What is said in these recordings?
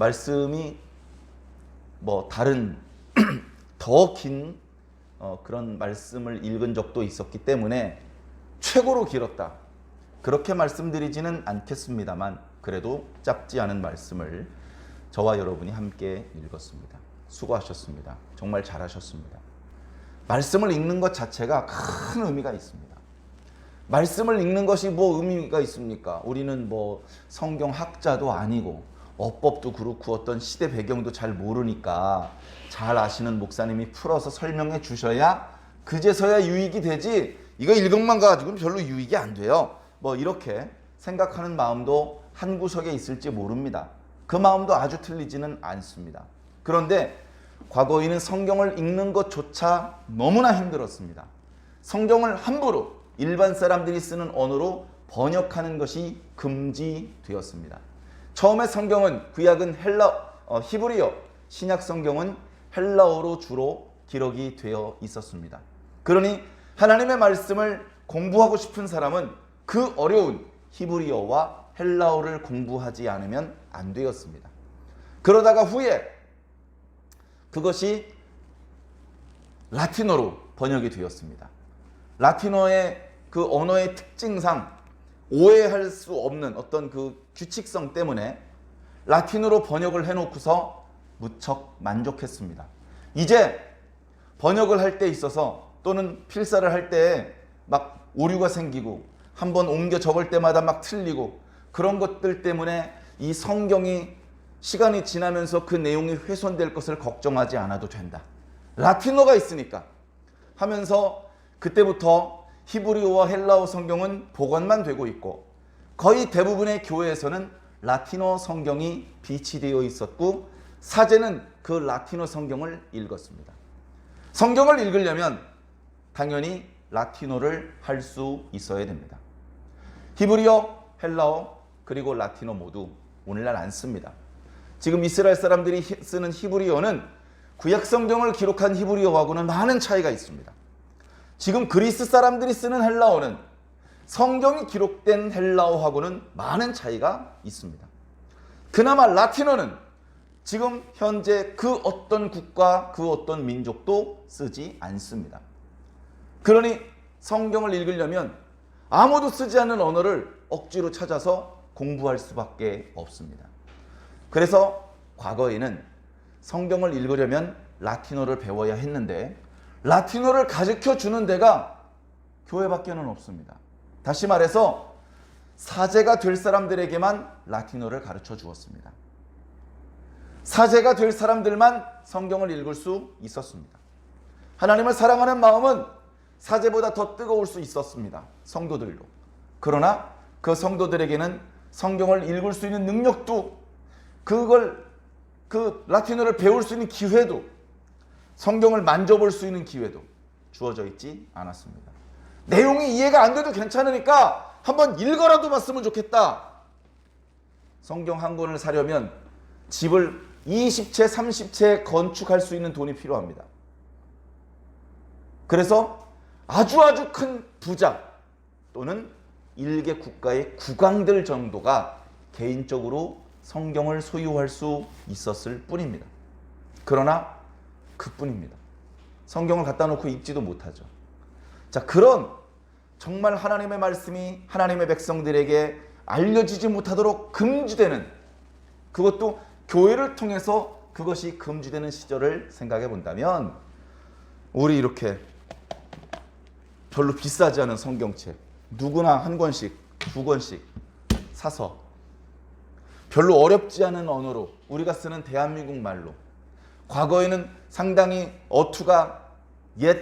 말씀이 뭐 다른 더 긴 그런 말씀을 읽은 적도 있었기 때문에 최고로 길었다, 그렇게 말씀드리지는 않겠습니다만 그래도 짧지 않은 말씀을 저와 여러분이 함께 읽었습니다. 수고하셨습니다. 정말 잘하셨습니다. 말씀을 읽는 것 자체가 큰 의미가 있습니다. 말씀을 읽는 것이 뭐 의미가 있습니까? 우리는 뭐 성경 학자도 아니고 어법도 그렇고 어떤 시대 배경도 잘 모르니까 잘 아시는 목사님이 풀어서 설명해 주셔야 그제서야 유익이 되지, 이거 읽음만 가지고는 별로 유익이 안 돼요, 뭐 이렇게 생각하는 마음도 한 구석에 있을지 모릅니다. 그 마음도 아주 틀리지는 않습니다. 그런데 과거에는 성경을 읽는 것조차 너무나 힘들었습니다. 성경을 함부로 일반 사람들이 쓰는 언어로 번역하는 것이 금지되었습니다. 처음에 성경은 구약은 히브리어, 신약 성경은 헬라어로 주로 기록이 되어 있었습니다. 그러니 하나님의 말씀을 공부하고 싶은 사람은 그 어려운 히브리어와 헬라어를 공부하지 않으면 안 되었습니다. 그러다가 후에 그것이 라틴어로 번역이 되었습니다. 라틴어의 그 언어의 특징상 오해할 수 없는 어떤 그 규칙성 때문에 라틴어로 번역을 해놓고서 무척 만족했습니다. 이제 번역을 할 때 있어서 또는 필사를 할 때 막 오류가 생기고 한번 옮겨 적을 때마다 막 틀리고 그런 것들 때문에 이 성경이 시간이 지나면서 그 내용이 훼손될 것을 걱정하지 않아도 된다, 라틴어가 있으니까 하면서 그때부터 히브리어와 헬라어 성경은 복원만 되고 있고 거의 대부분의 교회에서는 라틴어 성경이 비치되어 있었고 사제는 그 라틴어 성경을 읽었습니다. 성경을 읽으려면 당연히 라틴어를 할 수 있어야 됩니다. 히브리어, 헬라어 그리고 라틴어 모두 오늘날 안 씁니다. 지금 이스라엘 사람들이 쓰는 히브리어는 구약 성경을 기록한 히브리어하고는 많은 차이가 있습니다. 지금 그리스 사람들이 쓰는 헬라어는 성경이 기록된 헬라어하고는 많은 차이가 있습니다. 그나마 라틴어는 지금 현재 그 어떤 국가, 그 어떤 민족도 쓰지 않습니다. 그러니 성경을 읽으려면 아무도 쓰지 않는 언어를 억지로 찾아서 공부할 수밖에 없습니다. 그래서 과거에는 성경을 읽으려면 라틴어를 배워야 했는데 라틴어를 가르쳐 주는 데가 교회밖에는 없습니다. 다시 말해서 사제가 될 사람들에게만 라틴어를 가르쳐 주었습니다. 사제가 될 사람들만 성경을 읽을 수 있었습니다. 하나님을 사랑하는 마음은 사제보다 더 뜨거울 수 있었습니다. 성도들도. 그러나 그 성도들에게는 성경을 읽을 수 있는 능력도 그 라틴어를 배울 수 있는 기회도 성경을 만져볼 수 있는 기회도 주어져 있지 않았습니다. 내용이 이해가 안 돼도 괜찮으니까 한번 읽어라도 봤으면 좋겠다. 성경 한 권을 사려면 집을 20채, 30채 건축할 수 있는 돈이 필요합니다. 그래서 아주 큰 부자 또는 일개 국가의 국왕들 정도가 개인적으로 성경을 소유할 수 있었을 뿐입니다. 그러나 그뿐입니다. 성경을 갖다 놓고 읽지도 못하죠. 자, 그런 정말 하나님의 말씀이 하나님의 백성들에게 알려지지 못하도록 금지되는, 그것도 교회를 통해서 그것이 금지되는 시절을 생각해 본다면 우리 이렇게 별로 비싸지 않은 성경책 누구나 한 권씩, 두 권씩 사서 별로 어렵지 않은 언어로 우리가 쓰는 대한민국 말로, 과거에는 상당히 어투가 옛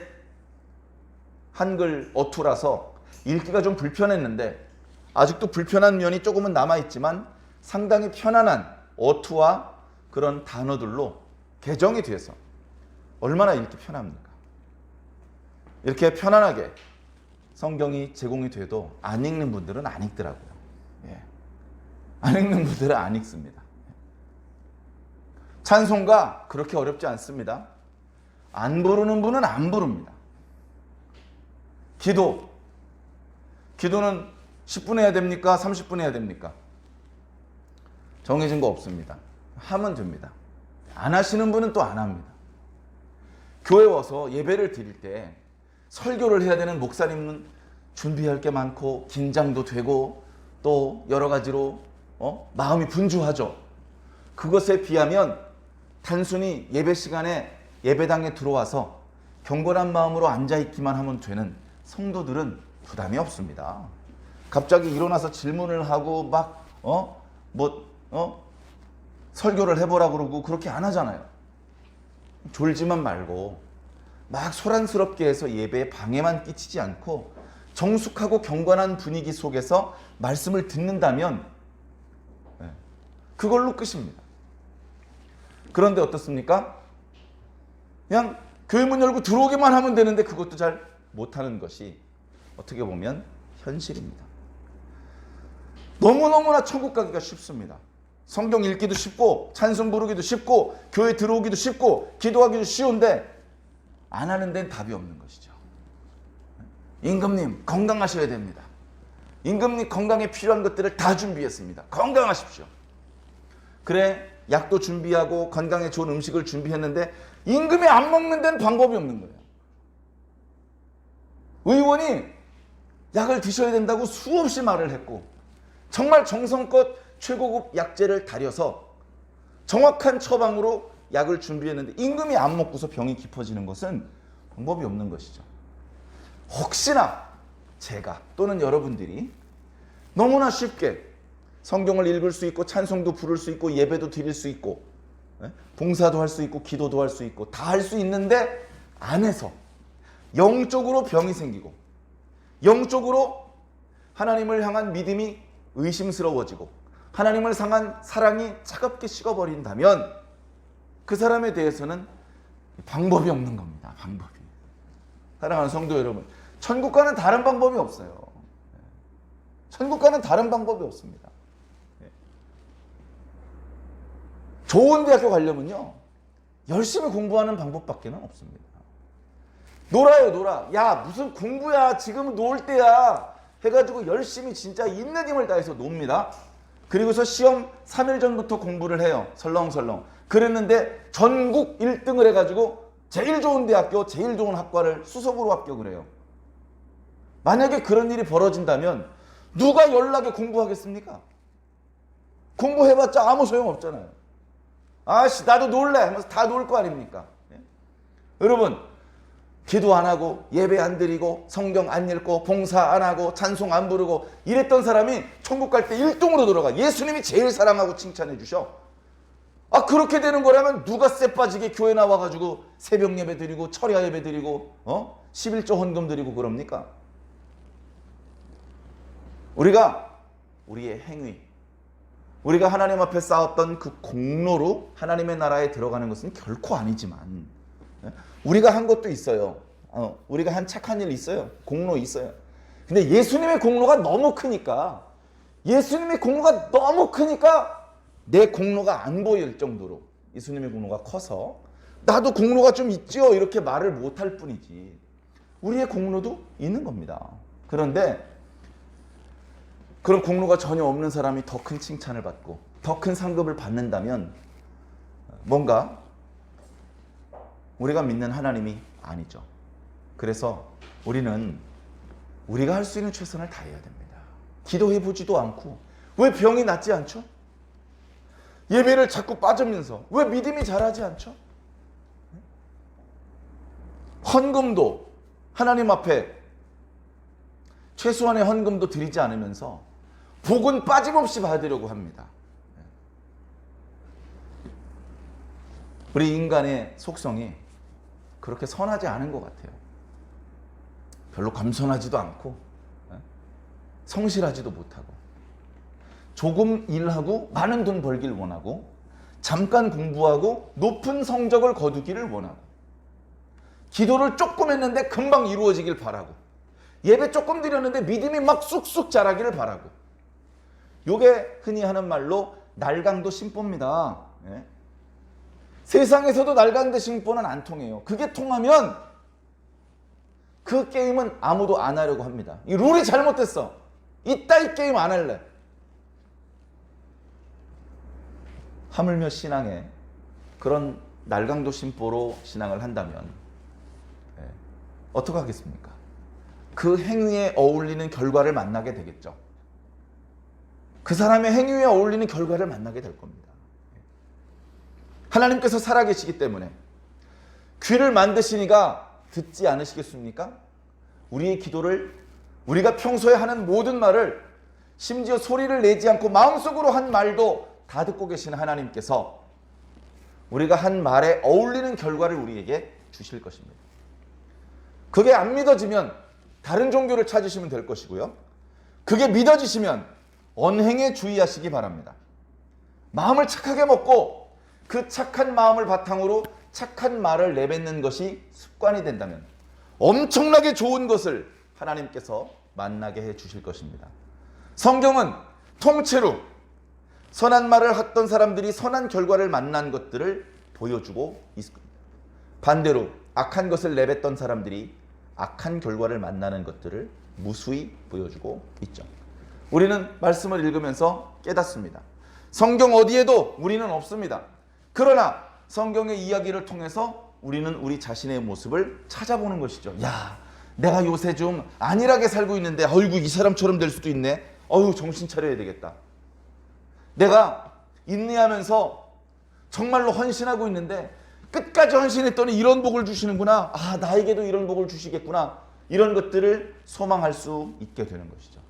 한글 어투라서 읽기가 좀 불편했는데 아직도 불편한 면이 조금은 남아있지만 상당히 편안한 어투와 그런 단어들로 개정이 돼서 얼마나 읽기 편합니까? 이렇게 편안하게 성경이 제공이 돼도 안 읽는 분들은 안 읽더라고요. 예. 안 읽는 분들은 안 읽습니다. 찬송가 그렇게 어렵지 않습니다. 안 부르는 분은 안 부릅니다. 기도는 10분 해야 됩니까? 30분 해야 됩니까? 정해진 거 없습니다. 하면 됩니다. 안 하시는 분은 또 안 합니다. 교회 와서 예배를 드릴 때 설교를 해야 되는 목사님은 준비할 게 많고 긴장도 되고 또 여러 가지로 마음이 분주하죠. 그것에 비하면 단순히 예배 시간에 예배당에 들어와서 경건한 마음으로 앉아있기만 하면 되는 성도들은 부담이 없습니다. 갑자기 일어나서 질문을 하고 막 설교를 해보라 그러고 그렇게 안 하잖아요. 졸지만 말고 막 소란스럽게 해서 예배에 방해만 끼치지 않고 정숙하고 경건한 분위기 속에서 말씀을 듣는다면 그걸로 끝입니다. 그런데 어떻습니까? 그냥 교회 문 열고 들어오기만 하면 되는데 그것도 잘 못하는 것이 어떻게 보면 현실입니다. 너무너무나 천국 가기가 쉽습니다. 성경 읽기도 쉽고 찬송 부르기도 쉽고 교회 들어오기도 쉽고 기도하기도 쉬운데 안 하는 데는 답이 없는 것이죠. 임금님 건강하셔야 됩니다. 임금님 건강에 필요한 것들을 다 준비했습니다. 건강하십시오. 그래 약도 준비하고 건강에 좋은 음식을 준비했는데 임금이 안 먹는 데는 방법이 없는 거예요. 의원이 약을 드셔야 된다고 수없이 말을 했고 정말 정성껏 최고급 약재를 다려서 정확한 처방으로 약을 준비했는데 임금이 안 먹고서 병이 깊어지는 것은 방법이 없는 것이죠. 혹시나 제가 또는 여러분들이 너무나 쉽게 성경을 읽을 수 있고 찬송도 부를 수 있고 예배도 드릴 수 있고 봉사도 할 수 있고 기도도 할 수 있고 다 할 수 있는데 안에서 영적으로 병이 생기고 영적으로 하나님을 향한 믿음이 의심스러워지고 하나님을 향한 사랑이 차갑게 식어버린다면 그 사람에 대해서는 방법이 없는 겁니다. 방법이. 사랑하는 성도 여러분, 천국과는 다른 방법이 없어요. 천국과는 다른 방법이 없습니다. 좋은 대학교 가려면요 열심히 공부하는 방법밖에 없습니다. 놀아요 놀아. 야 무슨 공부야 지금은 놀 때야 해가지고 열심히 진짜 있는 힘을 다해서 놉니다. 그리고서 시험 3일 전부터 공부를 해요. 설렁설렁. 그랬는데 전국 1등을 해가지고 제일 좋은 대학교 제일 좋은 학과를 수석으로 합격을 해요. 만약에 그런 일이 벌어진다면 누가 연락에 공부하겠습니까? 공부해봤자 아무 소용없잖아요. 아씨 나도 놀래 하면서 다 놀 거 아닙니까? 여러분 기도 안 하고 예배 안 드리고 성경 안 읽고 봉사 안 하고 찬송 안 부르고 이랬던 사람이 천국 갈 때 1등으로 들어가. 예수님이 제일 사랑하고 칭찬해 주셔. 아 그렇게 되는 거라면 누가 쎄 빠지게 교회 나와가지고 새벽 예배 드리고 철야 예배 드리고 11조 헌금 드리고 그럽니까? 우리가 우리의 행위 우리가 하나님 앞에 쌓았던 그 공로로 하나님의 나라에 들어가는 것은 결코 아니지만 우리가 한 것도 있어요. 우리가 한 착한 일 있어요. 공로 있어요. 근데 예수님의 공로가 너무 크니까 내 공로가 안 보일 정도로 예수님의 공로가 커서 나도 공로가 좀 있죠 이렇게 말을 못할 뿐이지 우리의 공로도 있는 겁니다. 그런데 그런 공로가 전혀 없는 사람이 더 큰 칭찬을 받고 더 큰 상급을 받는다면 뭔가 우리가 믿는 하나님이 아니죠. 그래서 우리는 우리가 할 수 있는 최선을 다해야 됩니다. 기도해보지도 않고 왜 병이 낫지 않죠? 예배를 자꾸 빠지면서 왜 믿음이 자라지 않죠? 헌금도 하나님 앞에 최소한의 헌금도 드리지 않으면서 복은 빠짐없이 받으려고 합니다. 우리 인간의 속성이 그렇게 선하지 않은 것 같아요. 별로 겸손하지도 않고 성실하지도 못하고 조금 일하고 많은 돈 벌길 원하고 잠깐 공부하고 높은 성적을 거두기를 원하고 기도를 조금 했는데 금방 이루어지길 바라고 예배 조금 드렸는데 믿음이 막 쑥쑥 자라기를 바라고 요게 흔히 하는 말로 날강도 심보입니다. 세상에서도 날강도 심보는 안 통해요. 그게 통하면 그 게임은 아무도 안 하려고 합니다. 이 룰이 잘못됐어. 이따위 게임 안 할래. 하물며 신앙에 그런 날강도 심보로 신앙을 한다면 어떻게 하겠습니까? 그 행위에 어울리는 결과를 만나게 되겠죠. 그 사람의 행위에 어울리는 결과를 만나게 될 겁니다. 하나님께서 살아계시기 때문에 귀를 만드시니가 듣지 않으시겠습니까? 우리의 기도를, 우리가 평소에 하는 모든 말을, 심지어 소리를 내지 않고 마음속으로 한 말도 다 듣고 계시는 하나님께서 우리가 한 말에 어울리는 결과를 우리에게 주실 것입니다. 그게 안 믿어지면 다른 종교를 찾으시면 될 것이고요. 그게 믿어지시면 언행에 주의하시기 바랍니다. 마음을 착하게 먹고 그 착한 마음을 바탕으로 착한 말을 내뱉는 것이 습관이 된다면 엄청나게 좋은 것을 하나님께서 만나게 해 주실 것입니다. 성경은 통째로 선한 말을 했던 사람들이 선한 결과를 만난 것들을 보여주고 있습니다. 반대로 악한 것을 내뱉던 사람들이 악한 결과를 만나는 것들을 무수히 보여주고 있죠. 우리는 말씀을 읽으면서 깨닫습니다. 성경 어디에도 우리는 없습니다. 그러나 성경의 이야기를 통해서 우리는 우리 자신의 모습을 찾아보는 것이죠. 야, 내가 요새 좀 안일하게 살고 있는데 어이구 이 사람처럼 될 수도 있네. 어휴 정신 차려야 되겠다. 내가 인내하면서 정말로 헌신하고 있는데 끝까지 헌신했더니 이런 복을 주시는구나. 아, 나에게도 이런 복을 주시겠구나. 이런 것들을 소망할 수 있게 되는 것이죠.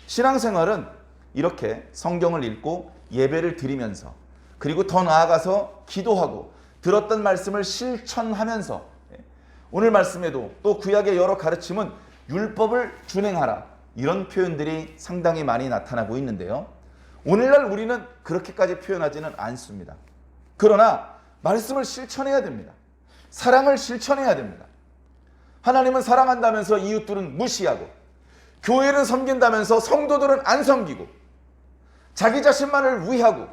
신앙생활은 이렇게 성경을 읽고 예배를 드리면서 그리고 더 나아가서 기도하고 들었던 말씀을 실천하면서 오늘 말씀에도 또 구약의 여러 가르침은 율법을 준행하라 이런 표현들이 상당히 많이 나타나고 있는데요. 오늘날 우리는 그렇게까지 표현하지는 않습니다. 그러나 말씀을 실천해야 됩니다. 사랑을 실천해야 됩니다. 하나님은 사랑한다면서 이웃들은 무시하고 교회를 섬긴다면서 성도들은 안 섬기고 자기 자신만을 위하고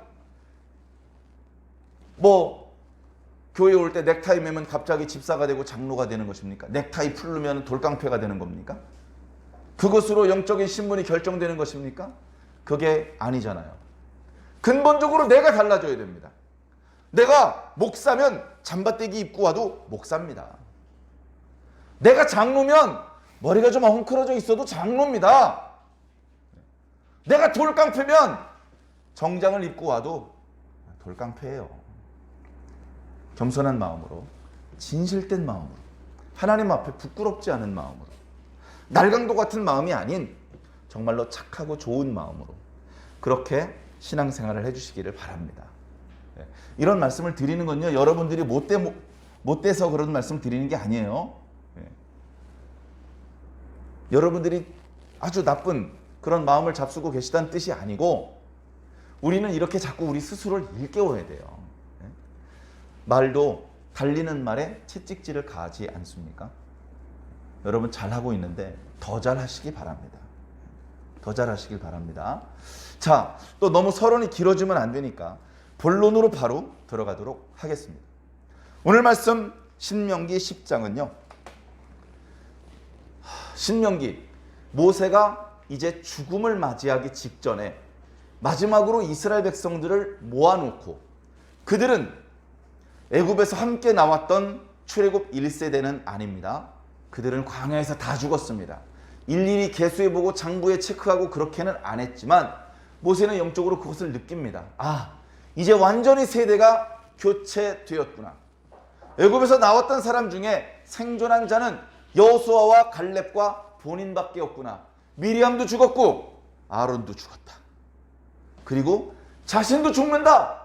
교회 올 때 넥타이 매면 갑자기 집사가 되고 장로가 되는 것입니까? 넥타이 풀르면 돌깡패가 되는 겁니까? 그것으로 영적인 신분이 결정되는 것입니까? 그게 아니잖아요. 근본적으로 내가 달라져야 됩니다. 내가 목사면 잠바떼기 입고 와도 목사입니다. 내가 장로면 머리가 좀 엉클어져 있어도 장로입니다. 내가 돌깡패면 정장을 입고 와도 돌깡패예요. 겸손한 마음으로, 진실된 마음으로, 하나님 앞에 부끄럽지 않은 마음으로, 날강도 같은 마음이 아닌 정말로 착하고 좋은 마음으로 그렇게 신앙생활을 해주시기를 바랍니다. 이런 말씀을 드리는 건요, 여러분들이 못돼서 그런 말씀 드리는 게 아니에요. 여러분들이 아주 나쁜 그런 마음을 잡수고 계시다는 뜻이 아니고 우리는 이렇게 자꾸 우리 스스로를 일깨워야 돼요. 말도 달리는 말에 채찍질을 가하지 않습니까? 여러분 잘하고 있는데 더 잘하시기 바랍니다. 더 잘하시길 바랍니다. 자, 또 너무 서론이 길어지면 안 되니까 본론으로 바로 들어가도록 하겠습니다. 오늘 말씀 신명기 10장은요. 신명기 모세가 이제 죽음을 맞이하기 직전에 마지막으로 이스라엘 백성들을 모아놓고 그들은 애굽에서 함께 나왔던 출애굽 1세대는 아닙니다. 그들은 광야에서 다 죽었습니다. 일일이 계수해보고 장부에 체크하고 그렇게는 안 했지만 모세는 영적으로 그것을 느낍니다. 아, 이제 완전히 세대가 교체되었구나. 애굽에서 나왔던 사람 중에 생존한 자는 여호수아와 갈렙과 본인밖에 없구나. 미리암도 죽었고 아론도 죽었다. 그리고 자신도 죽는다.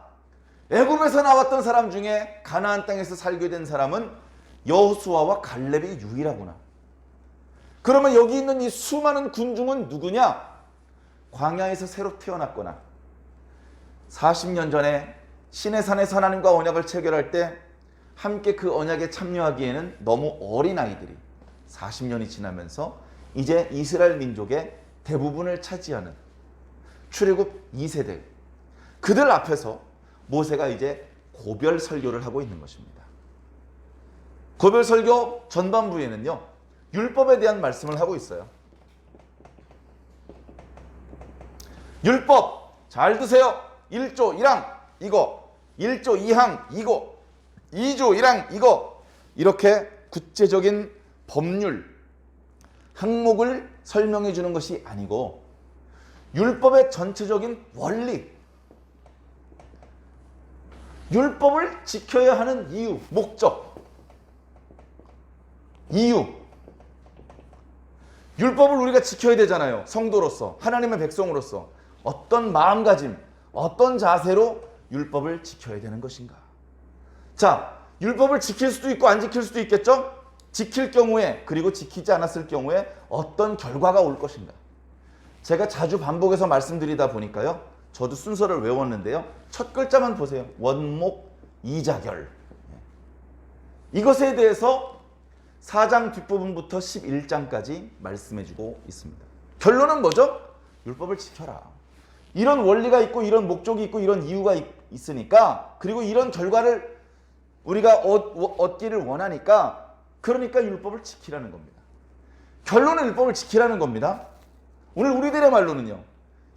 애굽에서 나왔던 사람 중에 가나안 땅에서 살게 된 사람은 여호수아와 갈렙이 유일하구나. 그러면 여기 있는 이 수많은 군중은 누구냐? 광야에서 새로 태어났거나 40년 전에 시내산에서 하나님과 언약을 체결할 때 함께 그 언약에 참여하기에는 너무 어린 아이들이 40년이 지나면서 이제 이스라엘 민족의 대부분을 차지하는 출애굽 2세대 그들 앞에서 모세가 이제 고별 설교를 하고 있는 것입니다. 고별 설교 전반부에는요. 율법에 대한 말씀을 하고 있어요. 율법 잘 드세요. 1조 1항 이거, 1조 2항 이거, 2조 1항 이거, 이렇게 구체적인 법률 항목을 설명해 주는 것이 아니고 율법의 전체적인 원리, 율법을 지켜야 하는 이유, 목적, 이유. 율법을 우리가 지켜야 되잖아요. 성도로서, 하나님의 백성으로서 어떤 마음가짐, 어떤 자세로 율법을 지켜야 되는 것인가. 자, 율법을 지킬 수도 있고 안 지킬 수도 있겠죠? 지킬 경우에, 그리고 지키지 않았을 경우에 어떤 결과가 올 것인가. 제가 자주 반복해서 말씀드리다 보니까요, 저도 순서를 외웠는데요, 첫 글자만 보세요. 원목 이자결. 이것에 대해서 4장 뒷부분부터 11장까지 말씀해주고 있습니다. 결론은 뭐죠? 율법을 지켜라. 이런 원리가 있고 이런 목적이 있고 이런 이유가 있으니까, 그리고 이런 결과를 우리가 얻기를 원하니까, 그러니까 율법을 지키라는 겁니다. 결론은 율법을 지키라는 겁니다. 오늘 우리들의 말로는요,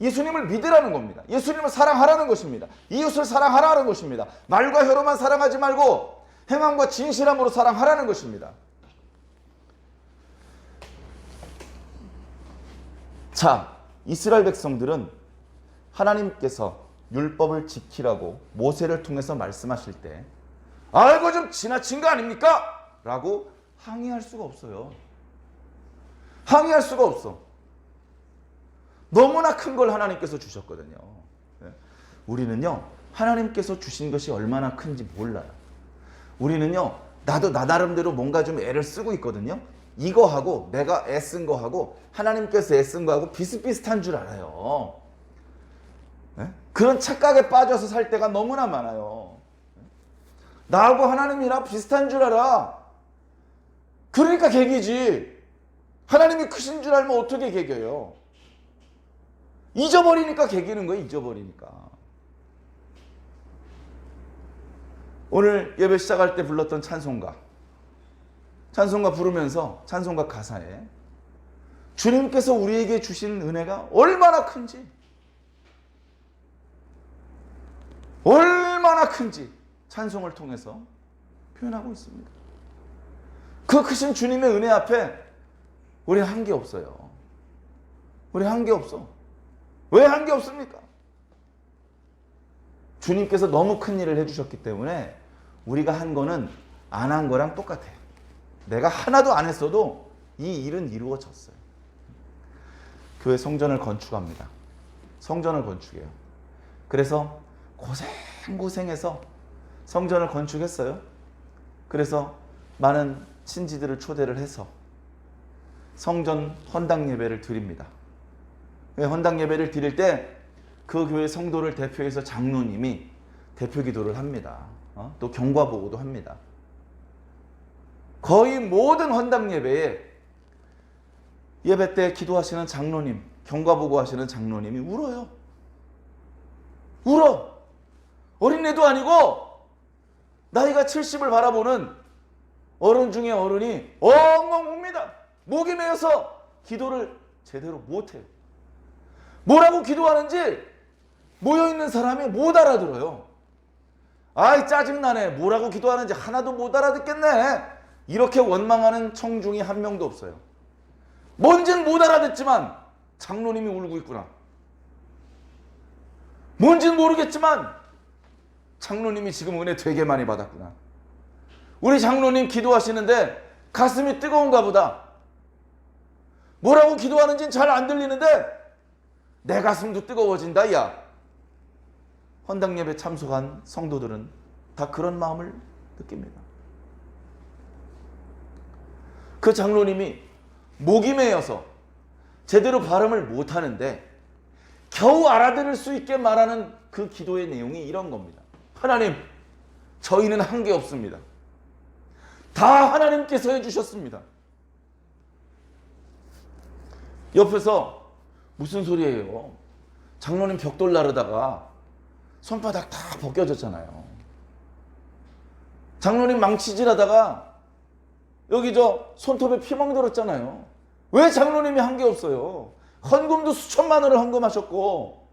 예수님을 믿으라는 겁니다. 예수님을 사랑하라는 것입니다. 이웃을 사랑하라는 것입니다. 말과 혀로만 사랑하지 말고 행함과 진실함으로 사랑하라는 것입니다. 자, 이스라엘 백성들은 하나님께서 율법을 지키라고 모세를 통해서 말씀하실 때, 이거 좀 지나친 거 아닙니까? 라고 항의할 수가 없어요. 항의할 수가 없어. 너무나 큰 걸 하나님께서 주셨거든요. 우리는요, 하나님께서 주신 것이 얼마나 큰지 몰라요. 우리는요, 나도 나 나름대로 뭔가 좀 애를 쓰고 있거든요. 이거하고 내가 애쓴 거하고 하나님께서 애쓴 거하고 비슷비슷한 줄 알아요. 그런 착각에 빠져서 살 때가 너무나 많아요. 나하고 하나님이랑 비슷한 줄 알아. 그러니까 개기지. 하나님이 크신 줄 알면 어떻게 개겨요? 잊어버리니까 개기는 거예요. 잊어버리니까. 오늘 예배 시작할 때 불렀던 찬송가 부르면서 찬송가 가사에 주님께서 우리에게 주신 은혜가 얼마나 큰지, 얼마나 큰지 찬송을 통해서 표현하고 있습니다. 그 크신 주님의 은혜 앞에 우리 한 게 없어요. 우리 한 게 없어. 왜 한 게 없습니까? 주님께서 너무 큰 일을 해주셨기 때문에 우리가 한 거는 안 한 거랑 똑같아요. 내가 하나도 안 했어도 이 일은 이루어졌어요. 교회 성전을 건축합니다. 성전을 건축해요. 그래서 고생해서 성전을 건축했어요. 그래서 많은 친지들을 초대를 해서 성전 헌당 예배를 드립니다. 헌당 예배를 드릴 때 그 교회 성도를 대표해서 장로님이 대표 기도를 합니다. 또 경과 보고도 합니다. 거의 모든 헌당 예배에 예배 때 기도하시는 장로님, 경과 보고 하시는 장로님이 울어요. 울어. 어린애도 아니고 나이가 70을 바라보는 어른 중에 어른이 엉엉 웁니다. 목이 메어서 기도를 제대로 못해요. 뭐라고 기도하는지 모여있는 사람이 못 알아들어요. 아이 짜증나네. 뭐라고 기도하는지 하나도 못 알아듣겠네. 이렇게 원망하는 청중이 한 명도 없어요. 뭔진 못 알아듣지만 장로님이 울고 있구나. 뭔진 모르겠지만 장로님이 지금 은혜 되게 많이 받았구나. 우리 장로님 기도하시는데 가슴이 뜨거운가 보다. 뭐라고 기도하는지는 잘 안 들리는데 내 가슴도 뜨거워진다. 야, 헌당 예배 참석한 성도들은 다 그런 마음을 느낍니다. 그 장로님이 목이 메어서 제대로 발음을 못하는데 겨우 알아들을 수 있게 말하는 그 기도의 내용이 이런 겁니다. 하나님, 저희는 한 게 없습니다. 다 하나님께서 해주셨습니다. 옆에서 무슨 소리예요? 장로님 벽돌 나르다가 손바닥 다 벗겨졌잖아요. 장로님 망치질하다가 여기 저 손톱에 피멍 들었잖아요. 왜 장로님이 한 게 없어요? 헌금도 수천만 원을 헌금하셨고,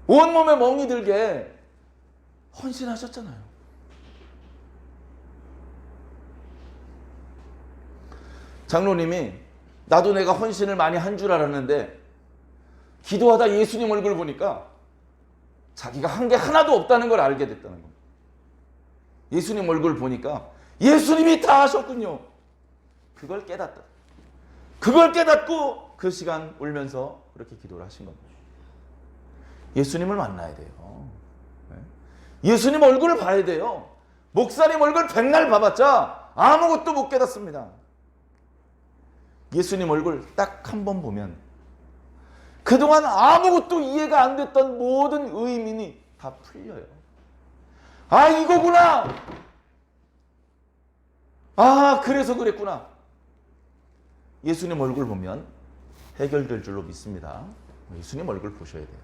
온몸에 멍이 들게 헌신하셨잖아요. 장로님이 나도 내가 헌신을 많이 한 줄 알았는데 기도하다 예수님 얼굴 보니까 자기가 한 게 하나도 없다는 걸 알게 됐다는 겁니다. 예수님 얼굴 보니까 예수님이 다 하셨군요. 그걸 깨닫다. 그걸 깨닫고 그 시간 울면서 그렇게 기도를 하신 겁니다. 예수님을 만나야 돼요. 예수님 얼굴을 봐야 돼요. 목사님 얼굴 백날 봐봤자 아무것도 못 깨닫습니다. 예수님 얼굴 딱 한 번 보면 그동안 아무것도 이해가 안 됐던 모든 의문이 다 풀려요. 아, 이거구나. 아, 그래서 그랬구나. 예수님 얼굴 보면 해결될 줄로 믿습니다. 예수님 얼굴 보셔야 돼요.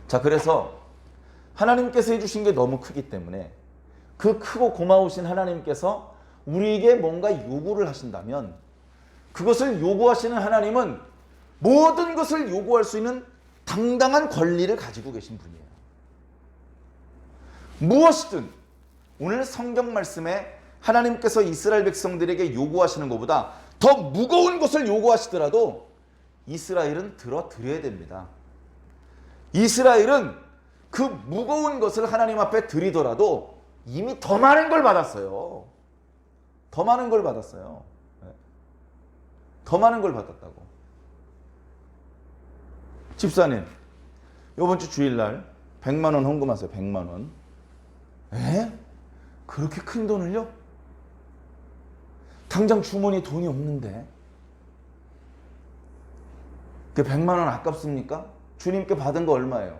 자, 그래서 하나님께서 해주신 게 너무 크기 때문에 그 크고 고마우신 하나님께서 우리에게 뭔가 요구를 하신다면 그것을 요구하시는 하나님은 모든 것을 요구할 수 있는 당당한 권리를 가지고 계신 분이에요. 무엇이든 오늘 성경 말씀에 하나님께서 이스라엘 백성들에게 요구하시는 것보다 더 무거운 것을 요구하시더라도 이스라엘은 들어드려야 됩니다. 이스라엘은 그 무거운 것을 하나님 앞에 드리더라도 이미 더 많은 걸 받았어요. 더 많은 걸 받았어요. 더 많은 걸 받았다고. 집사님, 이번 주 주일날 100만 원 헌금하세요. 100만 원. 에? 그렇게 큰 돈을요? 당장 주머니에 돈이 없는데. 그 100만 원 아깝습니까? 주님께 받은 거 얼마예요?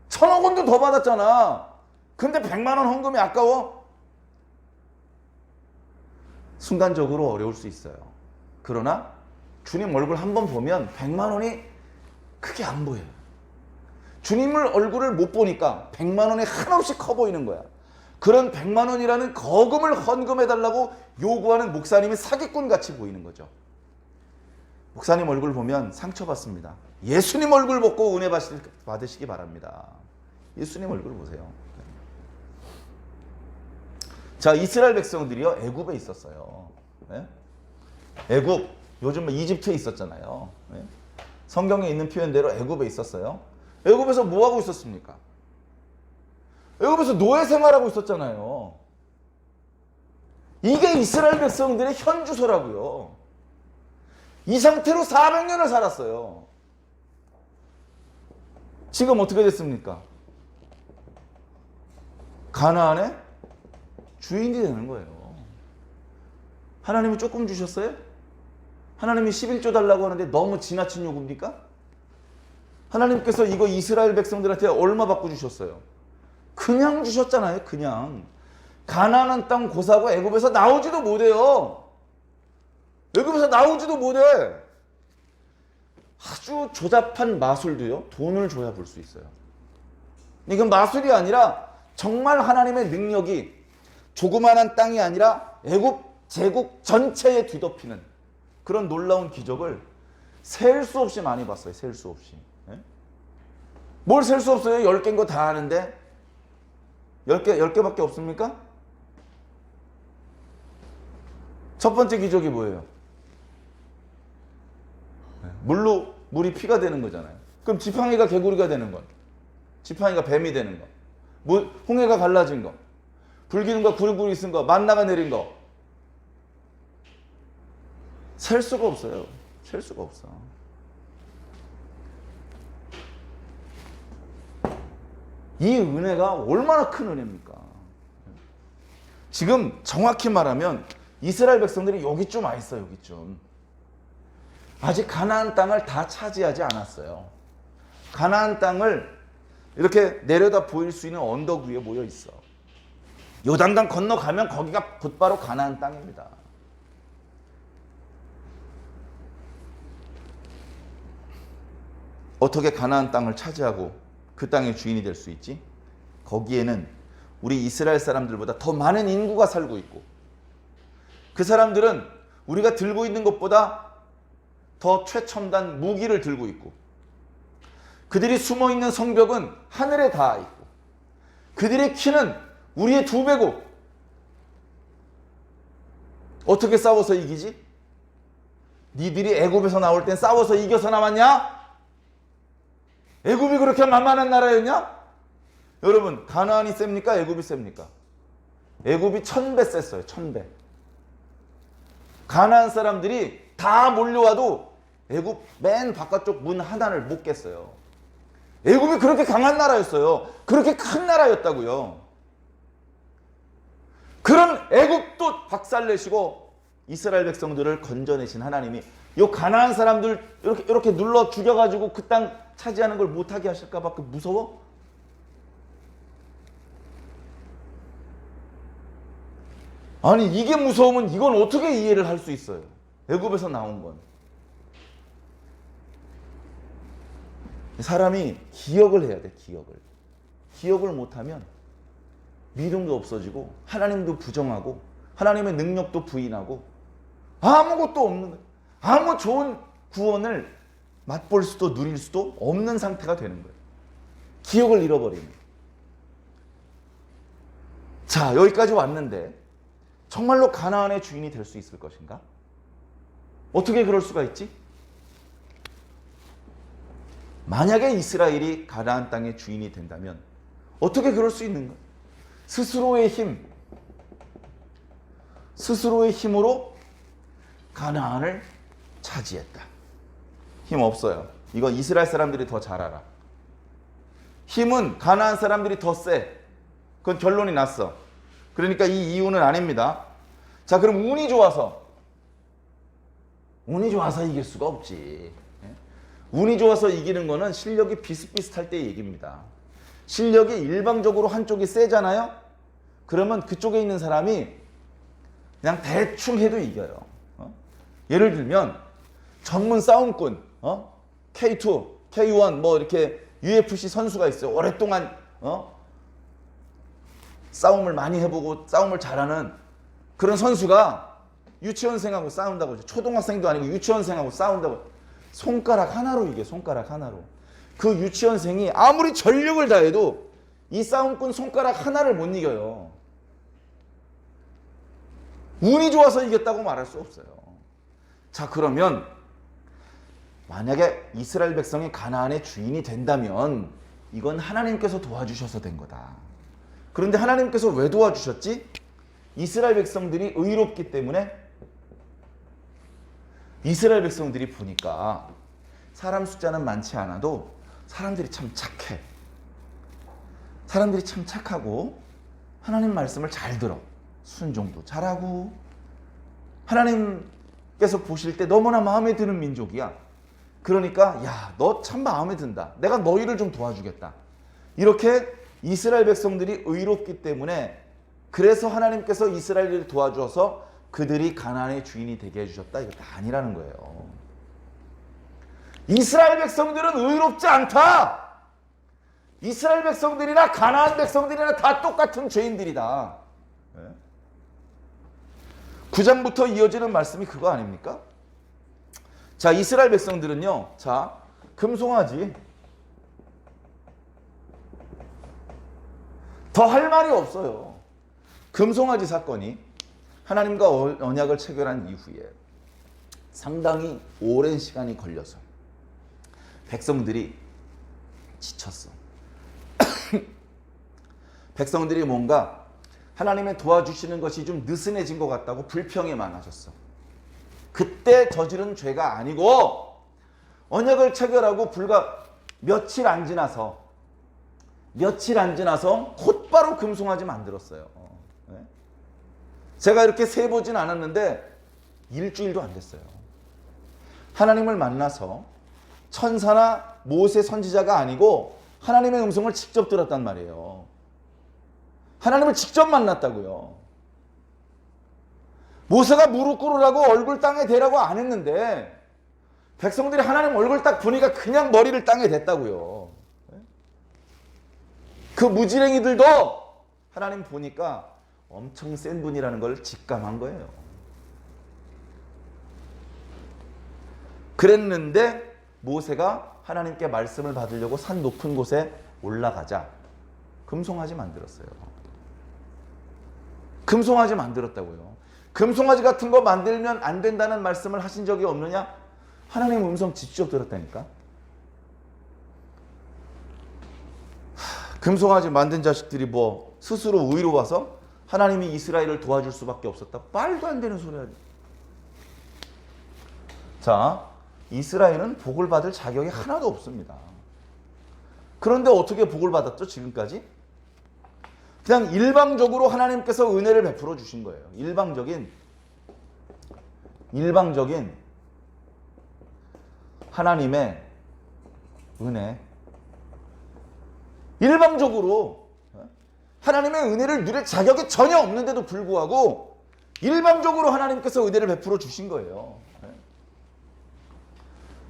1000억 원도 더 받았잖아. 근데 100만 원 헌금이 아까워? 순간적으로 어려울 수 있어요. 그러나 주님 얼굴 한번 보면 100만 원이 크게 안 보여요. 주님을 얼굴을 못 보니까 100만 원이 한없이 커 보이는 거야. 그런 100만 원이라는 거금을 헌금해달라고 요구하는 목사님이 사기꾼같이 보이는 거죠. 목사님 얼굴 보면 상처받습니다. 예수님 얼굴 보고 은혜 받으시기 바랍니다. 예수님 얼굴 보세요. 자, 이스라엘 백성들이요, 애굽에 있었어요. 네? 애굽, 요즘 이집트에 있었잖아요. 네? 성경에 있는 표현대로 애굽에 있었어요. 애굽에서 뭐 하고 있었습니까? 애굽에서 노예 생활하고 있었잖아요. 이게 이스라엘 백성들의 현 주소라고요. 이 상태로 400년을 살았어요. 지금 어떻게 됐습니까? 가나안의 주인이 되는 거예요. 하나님이 조금 주셨어요? 하나님이 11조 달라고 하는데 너무 지나친 요구입니까? 하나님께서 이거 이스라엘 백성들한테 얼마 받고 주셨어요? 그냥 주셨잖아요. 그냥. 가나안 땅 고사하고 애굽에서 나오지도 못해요. 애굽에서 나오지도 못해. 아주 조잡한 마술도요, 돈을 줘야 볼 수 있어요. 이건 마술이 아니라 정말 하나님의 능력이 조그만한 땅이 아니라 애굽 제국 전체에 뒤덮이는 그런 놀라운 기적을 셀 수 없이 많이 봤어요. 셀 수 없이. 뭘 셀 수 없어요? 10개인 거 다 아는데 10개밖에 없습니까? 첫 번째 기적이 뭐예요? 물로 물이 피가 되는 거잖아요. 그럼 지팡이가 개구리가 되는 건, 지팡이가 뱀이 되는 거, 홍해가 갈라진 거, 불기둥과 구름이 쓴 거, 만나가 내린 거, 셀 수가 없어요. 셀 수가 없어. 이 은혜가 얼마나 큰 은혜입니까? 지금 정확히 말하면 이스라엘 백성들이 여기쯤 와 있어요. 여기쯤. 아직 가나안 땅을 다 차지하지 않았어요. 가나안 땅을 이렇게 내려다 보일 수 있는 언덕 위에 모여 있어. 요단강 건너가면 거기가 곧바로 가나안 땅입니다. 어떻게 가나안 땅을 차지하고 그 땅의 주인이 될 수 있지? 거기에는 우리 이스라엘 사람들보다 더 많은 인구가 살고 있고, 그 사람들은 우리가 들고 있는 것보다 더 최첨단 무기를 들고 있고, 그들이 숨어있는 성벽은 하늘에 닿아 있고 그들의 키는 우리의 2배고 어떻게 싸워서 이기지? 니들이 애굽에서 나올 땐 싸워서 이겨서 나왔냐? 애굽이 그렇게 만만한 나라였냐? 여러분, 가나안이 셉니까? 애굽이 셉니까? 애굽이 1000배 셌어요. 1000배. 가나안 사람들이 다 몰려와도 애굽 맨 바깥쪽 문 하나를 못 깼어요. 애굽이 그렇게 강한 나라였어요. 그렇게 큰 나라였다고요. 그런 애굽도 박살내시고 이스라엘 백성들을 건져내신 하나님이 요 가나안 사람들 이렇게 눌러 죽여가지고 그 땅 차지하는 걸 못하게 하실까 봐 무서워? 아니 이게 무서우면 이건 어떻게 이해를 할 수 있어요? 애굽에서 나온 건. 사람이 기억을 해야 돼. 기억을 못하면 믿음도 없어지고 하나님도 부정하고 하나님의 능력도 부인하고 아무것도 없는 거예요. 아무 좋은 구원을 맛볼 수도 누릴 수도 없는 상태가 되는 거예요. 기억을 잃어버리는. 자, 여기까지 왔는데 정말로 가나안의 주인이 될 수 있을 것인가? 어떻게 그럴 수가 있지? 만약에 이스라엘이 가나안 땅의 주인이 된다면 어떻게 그럴 수 있는가? 스스로의 힘으로 가나안을 차지했다. 힘 없어요. 이거 이스라엘 사람들이 더 잘 알아. 힘은 가나안 사람들이 더 세. 그건 결론이 났어. 그러니까 이 이유는 아닙니다. 자, 그럼 운이 좋아서 이길 수가 없지. 운이 좋아서 이기는 거는 실력이 비슷비슷할 때 얘기입니다. 실력이 일방적으로 한쪽이 세잖아요. 그러면 그쪽에 있는 사람이 그냥 대충 해도 이겨요. 예를 들면 전문 싸움꾼, K2, K1 뭐 이렇게 UFC 선수가 있어요. 오랫동안 싸움을 많이 해보고 싸움을 잘하는 그런 선수가 유치원생하고 싸운다고. 초등학생도 아니고 유치원생하고 싸운다고. 손가락 하나로 이겨. 손가락 하나로. 그 유치원생이 아무리 전력을 다해도 이 싸움꾼 손가락 하나를 못 이겨요. 운이 좋아서 이겼다고 말할 수 없어요. 자, 그러면 만약에 이스라엘 백성이 가나안의 주인이 된다면 이건 하나님께서 도와주셔서 된 거다. 그런데 하나님께서 왜 도와주셨지? 이스라엘 백성들이 의롭기 때문에. 이스라엘 백성들이 보니까 사람 숫자는 많지 않아도 사람들이 참 착해. 사람들이 참 착하고 하나님 말씀을 잘 들어. 순종도 잘하고 하나님께서 보실 때 너무나 마음에 드는 민족이야. 그러니까 야, 너 참 마음에 든다. 내가 너희를 좀 도와주겠다. 이렇게 이스라엘 백성들이 의롭기 때문에 그래서 하나님께서 이스라엘을 도와줘서 그들이 가나안의 주인이 되게 해주셨다. 이거 다 아니라는 거예요. 이스라엘 백성들은 의롭지 않다. 이스라엘 백성들이나 가나안 백성들이나 다 똑같은 죄인들이다. 9장부터 이어지는 말씀이 그거 아닙니까? 자, 이스라엘 백성들은요. 자, 금송아지. 더 할 말이 없어요. 금송아지 사건이 하나님과 언약을 체결한 이후에 상당히 오랜 시간이 걸려서 백성들이 지쳤어. 백성들이 뭔가 하나님의 도와주시는 것이 좀 느슨해진 것 같다고 불평이 많아졌어. 그때 저지른 죄가 아니고 언약을 체결하고 불과 며칠 안 지나서 곧바로 금송아지 만들었어요. 제가 이렇게 세보진 않았는데 일주일도 안 됐어요. 하나님을 만나서 천사나 모세 선지자가 아니고 하나님의 음성을 직접 들었단 말이에요. 하나님을 직접 만났다고요. 모세가 무릎 꿇으라고 얼굴 땅에 대라고 안 했는데 백성들이 하나님 얼굴 딱 보니까 그냥 머리를 땅에 댔다고요. 그 무지랭이들도 하나님 보니까 엄청 센 분이라는 걸 직감한 거예요. 그랬는데 모세가 하나님께 말씀을 받으려고 산 높은 곳에 올라가자. 금송아지 만들었어요. 금송아지 만들었다고요. 금송아지 같은 거 만들면 안 된다는 말씀을 하신 적이 없느냐? 하나님 음성 직접 들었다니까. 금송아지 만든 자식들이 뭐 스스로 의로워서 하나님이 이스라엘을 도와줄 수밖에 없었다. 말도 안 되는 소리야. 자, 이스라엘은 복을 받을 자격이 하나도 없습니다. 그런데 어떻게 복을 받았죠? 지금까지? 그냥 일방적으로 하나님께서 은혜를 베풀어 주신 거예요. 일방적인 하나님의 은혜. 일방적으로 하나님의 은혜를 누릴 자격이 전혀 없는데도 불구하고 일방적으로 하나님께서 은혜를 베풀어 주신 거예요.